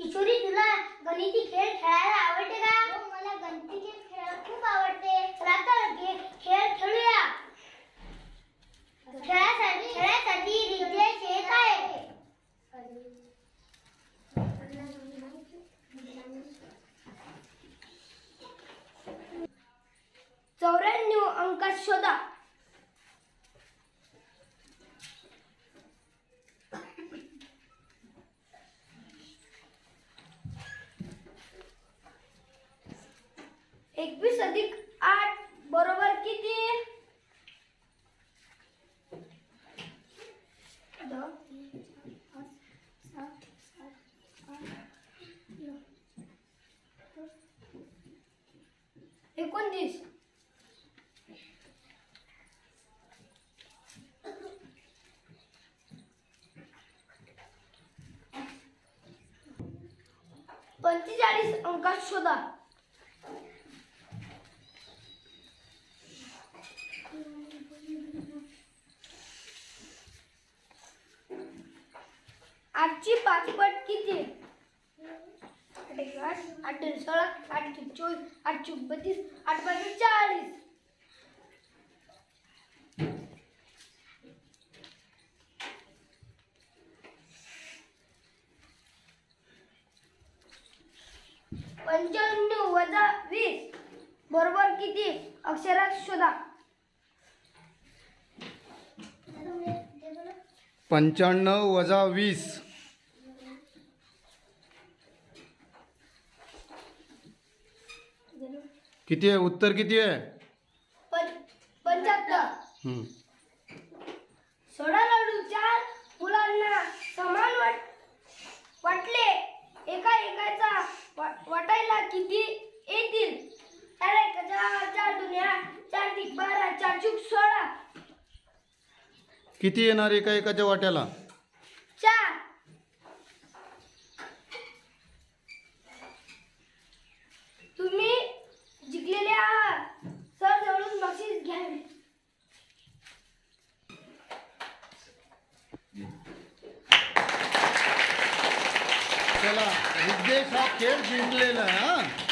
किशोरी, तुला गणिती खेळ खेळायला आवडते का? हो, मला गणिती खेळ खेळायला खूप आवडते. चला तर खेळ खेळूया. खेळासाठी रितेश येत आहे. 94 अंकात शोधा. एकवीस अधिक 8 बरोबर किती? 29. पंचेचाळीस अंकात शोधा. आठची 5 पट किती? 8 8 16 8 24 8 32 8 40. पंच्याण्णव वजा 20 बरोबर किती? अक्षरात शोधा. 95 वजा 20 किती आहे? उत्तर किती आहे? 75. सोडा लाडू 4 मुलांना समान वाटले. एकाचा वाटायला किती येतील? 4 4 2 4 3 12 4 चूक 16. किती येणार एकाच्या वाट्याला? 4. तुम्ही जिंकलेले आहात. सर जवळून बक्षीस घ्यावे. चला, रितेश हा खेळ जिंकलेला आहे.